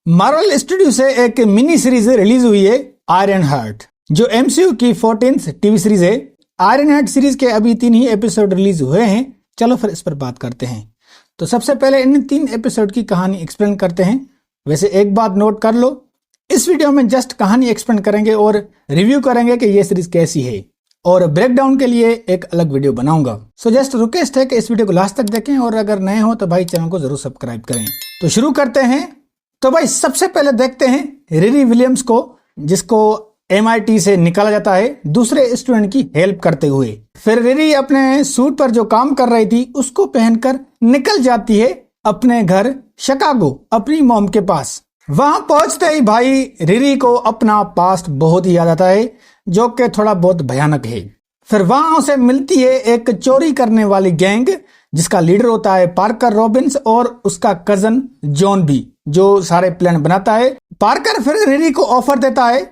Marvel studio से एक mini series release हुई है आयरन हार्ट, जो एमसीयू की 14th टीवी सीरीज है। आयरन हार्ट सीरीज के अभी 3 ही एपिसोड रिलीज हुए हैं। चलो फिर इस पर बात करते हैं। तो सबसे पहले इन 3 एपिसोड की कहानी एक्सप्लेन करते हैं। वैसे एक बात नोट कर लो, इस वीडियो में जस्ट कहानी एक्सप्लेन करेंगे और रिव्यू करेंगे कि ये सीरीज कैसी है, और ब्रेकडाउन के लिए एक अलग वीडियो बनाऊंगा। सो जस्ट रिक्वेस्ट है कि इस वीडियो को लास्ट तक देखें, और अगर नए हो तो भाई चैनल को जरूर सब्सक्राइब करें। तो शुरू करते हैं। तो भाई सबसे पहले देखते हैं रिरी विलियम्स को, जिसको MIT से निकाला जाता है दूसरे स्टूडेंट की हेल्प करते हुए। फिर रिरी अपने सूट पर जो काम कर रही थी उसको पहनकर निकल जाती है अपने घर शिकागो, अपनी मॉम के पास। वहां पहुंचते ही भाई रिरी को अपना पास्ट बहुत ही याद आता है, जो कि थोड़ा बहुत भयानक है। फिर वहां उसे मिलती है एक चोरी करने वाली गैंग, जिसका लीडर होता है पार्कर रॉबिन्स और उसका कजन जॉन भी, जो सारे प्लान बनाता है। पार्कर फिर रिरी को ऑफर देता है,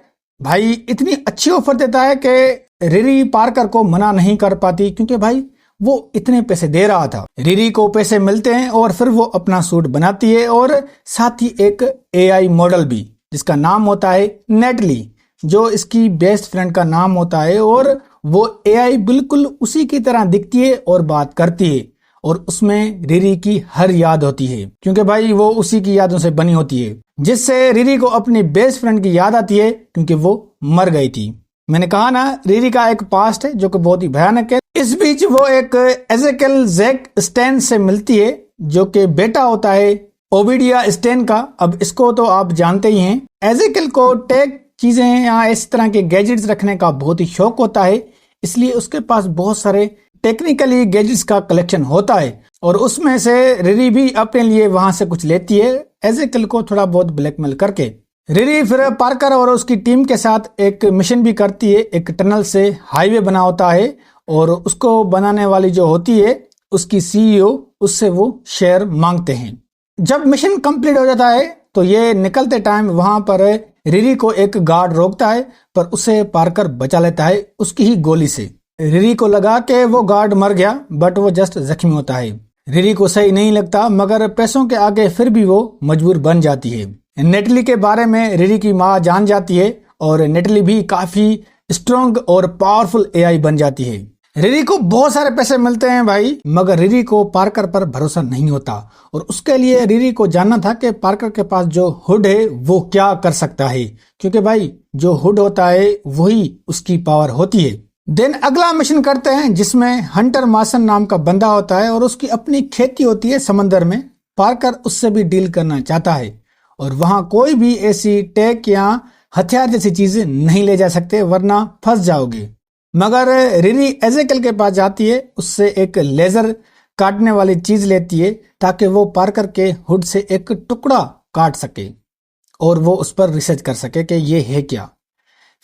भाई इतनी अच्छी ऑफर देता है कि रिरी पार्कर को मना नहीं कर पाती, क्योंकि भाई वो इतने पैसे दे रहा था। रिरी को पैसे मिलते हैं और फिर वो अपना सूट बनाती है, और साथ ही एक AI मॉडल भी, जिसका नाम होता है नेटली, जो इसकी बेस्ट फ्रेंड का नाम होता है। और वो AI बिल्कुल उसी की तरह दिखती है और बात करती है, और उसमें रिरी की हर याद होती है, क्योंकि भाई वो उसी की यादों से बनी होती है, जिससे रिरी को अपनी बेस्ट फ्रेंड की याद आती है, क्योंकि वो मर गई थी। मैंने कहा ना, रिरी का एक पास्ट है जो कि बहुत ही भयानक है। इस बीच वो एक एजेकेल जैक स्टेन से मिलती है, जो कि बेटा होता है ओविडिया स्टेन का। अब इसको तो आप जानते ही हैं, एजेकेल को टेक चीजें या इस तरह के गैजेट्स रखने का बहुत ही शौक होता है, इसलिए उसके पास बहुत सारे टेक्निकली गैजेट्स का कलेक्शन होता है, और उसमें से रिरी भी अपने लिए वहां से कुछ लेती है, एजेकेल को थोड़ा बहुत ब्लैकमेल करके। रिरी फिर पार्कर और उसकी टीम के साथ एक मिशन भी करती है। एक टनल से हाईवे बना होता है, और उसको बनाने वाली जो होती है उसकी CEO, उससे वो शेयर मांगते हैं। जब मिशन कंप्लीट हो जाता है तो ये निकलते टाइम वहां पर रिरी को एक गार्ड रोकता है, पर उसे पार्कर बचा लेता है उसकी ही गोली से। रिरी को लगा कि वो गार्ड मर गया, बट वो जस्ट जख्मी होता है। रिरी को सही नहीं लगता, मगर पैसों के आगे फिर भी वो मजबूर बन जाती है। नेटली के बारे में रिरी की माँ जान जाती है, और नेटली भी काफी स्ट्रॉन्ग और पावरफुल AI बन जाती है। रिरी को बहुत सारे पैसे मिलते हैं भाई, मगर रिरी को पार्कर पर भरोसा नहीं होता, और उसके लिए रिरी को जानना था कि पार्कर के पास जो हुड है वो क्या कर सकता है, क्योंकि भाई जो हुड होता है वही उसकी पावर होती है। देन अगला मिशन करते हैं, जिसमें हंटर मासन नाम का बंदा होता है, और उसकी अपनी खेती होती है समंदर में। पार्कर उससे भी डील करना चाहता है, और वहां कोई भी ऐसी टेक या हथियार जैसी चीजें नहीं ले जा सकते, वरना फंस जाओगे। मगर रिरी एजेकेल के पास जाती है, उससे एक लेजर काटने वाली चीज लेती है, ताकि वो पार्कर के हुड से एक टुकड़ा काट सके और वो उस पर रिसर्च कर सके कि ये है क्या।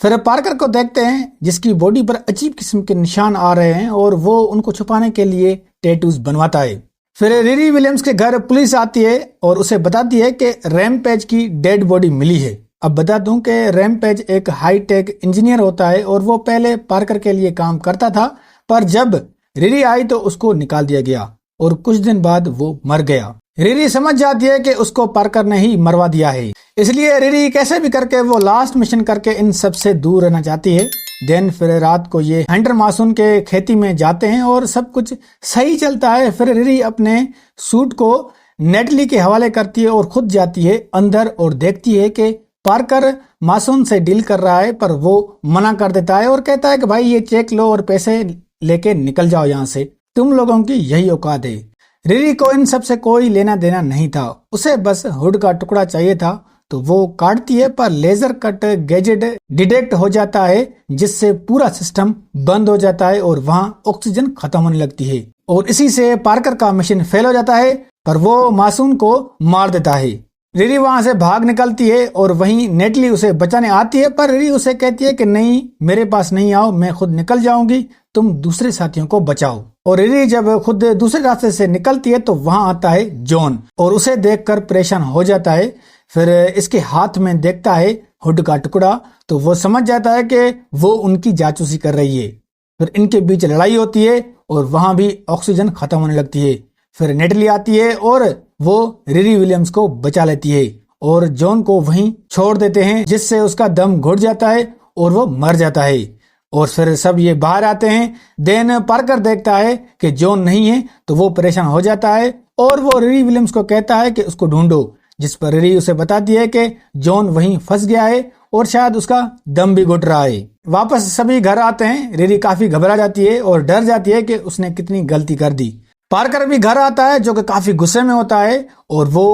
फिर पार्कर को देखते हैं, जिसकी बॉडी पर अजीब किस्म के निशान आ रहे हैं, और वो उनको छुपाने के लिए टैटूज बनवाता है। फिर रिरी विलियम्स के घर पुलिस आती है और उसे बताती है कि रैमपेज की डेड बॉडी मिली है। अब बता दूं कि रैमपेज एक हाई टेक इंजीनियर होता है, और वो पहले पार्कर के लिए काम करता था, पर जब रिरी आई तो उसको निकाल दिया गया, और कुछ दिन बाद वो मर गया। रिरी समझ जाती है कि उसको पार्कर ने ही मरवा दिया है, इसलिए रिरी कैसे भी करके वो लास्ट मिशन करके इन सब से दूर रहना चाहती है। देन फिर रात को ये हंटर मासून के खेती में जाते हैं, और सब कुछ सही चलता है। फिर रिरी अपने सूट को नेटली के हवाले करती है, और खुद जाती है अंदर और देखती है कि पार्कर मासून से डील कर रहा है, पर वो मना कर देता है और कहता है कि भाई ये चेक लो और पैसे लेके निकल जाओ यहाँ से, तुम लोगों की यही औकात है। रिरी को इन सब से कोई लेना देना नहीं था, उसे बस हुड का टुकड़ा चाहिए था, तो वो काटती है, पर लेजर कट गैजेट डिटेक्ट हो जाता है, जिससे पूरा सिस्टम बंद हो जाता है, और वहां ऑक्सीजन खत्म होने लगती है, और इसी से पार्कर का मिशन फेल हो जाता है, पर वो मासूम को मार देता है। रिरी वहां से भाग निकलती है, और वहीं नेटली उसे बचाने आती है, पर रिरी उसे कहती है कि नहीं, मेरे पास नहीं आओ, मैं खुद निकल जाऊंगी, तुम दूसरे साथियों को बचाओ। और रिरी जब खुद दूसरे रास्ते से निकलती है तो वहां आता है जॉन, और उसे देखकर परेशान हो जाता है। फिर इसके हाथ में देखता है हुड का टुकड़ा, तो वो समझ जाता है कि वो उनकी जासूसी कर रही है। फिर इनके बीच लड़ाई होती है, और वहां भी ऑक्सीजन खत्म होने लगती है। फिर नेटली आती है और वो रिरी विलियम्स को बचा लेती है, और जॉन को वहीं छोड़ देते हैं, जिससे उसका दम घुट जाता है और वो मर जाता है। और फिर सब ये बाहर आते हैं। देन पार्कर देखता है कि जॉन नहीं है तो वो परेशान हो जाता है और वो रिरी विलियम्स को कहता है कि उसको ढूंढो, जिस पर रिरी उसे बताती है कि जॉन वहीं फंस गया है और शायद उसका दम भी घुट रहा है। वापस सभी घर आते हैं। रिरी काफी घबरा जाती है और डर जाती है कि उसने कितनी गलती कर दी। पार्कर भी घर आता है जो कि काफी गुस्से में होता है और वो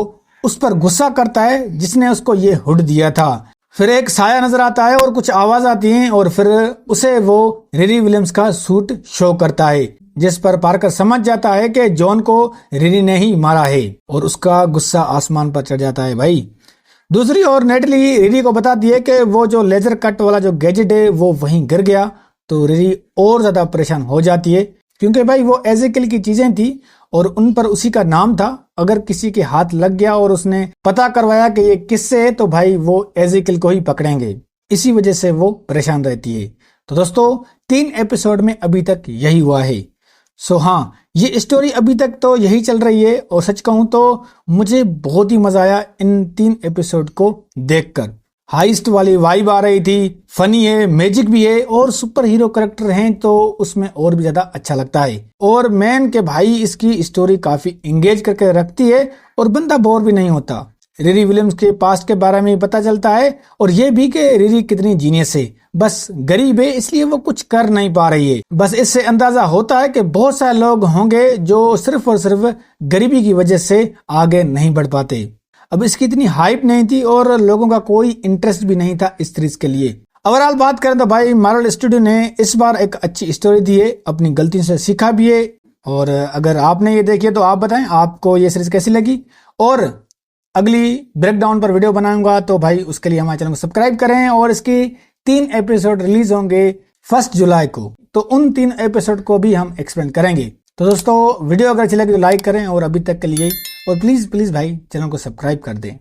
उस पर गुस्सा करता है जिसने उसको ये हुड दिया था। फिर एक साया नजर आता है और कुछ आवाज आती है और फिर उसे वो रिरी विलियम्स का सूट शो करता है, जिस पर पार्कर समझ जाता है कि जॉन को रिरी ने ही मारा है और उसका गुस्सा आसमान पर चढ़ जाता है भाई। दूसरी ओर नेटली रिरी को बताती है कि वो जो लेजर कट वाला जो गैजेट है वो वहीं गिर गया। तो रिरी और ज्यादा परेशान हो जाती है क्योंकि भाई वो एजेकिल की चीजें थी और उन पर उसी का नाम था। अगर किसी के हाथ लग गया और उसने पता करवाया कि ये किससे है तो भाई वो एजेकिल को ही पकड़ेंगे। इसी वजह से वो परेशान रहती है। तो दोस्तों 3 एपिसोड में अभी तक यही हुआ है। सो हाँ, ये स्टोरी अभी तक तो यही चल रही है और सच कहूं तो मुझे बहुत ही मजा आया इन 3 एपिसोड को देखकर। हाइस्ट वाली वाइब आ रही थी, फनी है, मैजिक भी है और सुपर हीरो कैरेक्टर हैं तो उसमें और भी ज्यादा अच्छा लगता है। और मैन के भाई इसकी स्टोरी काफी एंगेज करके रखती है और बंदा बोर भी नहीं होता। रिरी विलियम्स के पास्ट के बारे में पता चलता है और ये भी कि रिरी कितनी जीनियस है, बस गरीब है इसलिए वो कुछ कर नहीं पा रही है। बस इससे अंदाजा होता है कि बहुत सारे लोग होंगे जो सिर्फ और सिर्फ गरीबी की वजह से आगे नहीं बढ़ पाते। अब इसकी इतनी हाइप नहीं थी और लोगों का कोई इंटरेस्ट भी नहीं था इस सीरीज के लिए। ओवरऑल बात करें तो भाई मार्वल स्टूडियो ने इस बार एक अच्छी स्टोरी दी है, अपनी गलतियों से सीखा भी है। और अगर आपने ये देखी है तो आप बताएं आपको ये सीरीज कैसी लगी। और अगली ब्रेकडाउन पर वीडियो बनाऊंगा तो भाई उसके लिए हमारे चैनल को सब्सक्राइब करें। और इसकी 3 एपिसोड रिलीज होंगे 1 जुलाई को, तो उन 3 एपिसोड को भी हम एक्सप्लेन करेंगे। तो दोस्तों वीडियो अगर अच्छी लगी तो लाइक करें और अभी तक के लिए और प्लीज भाई चैनल को सब्सक्राइब कर दें।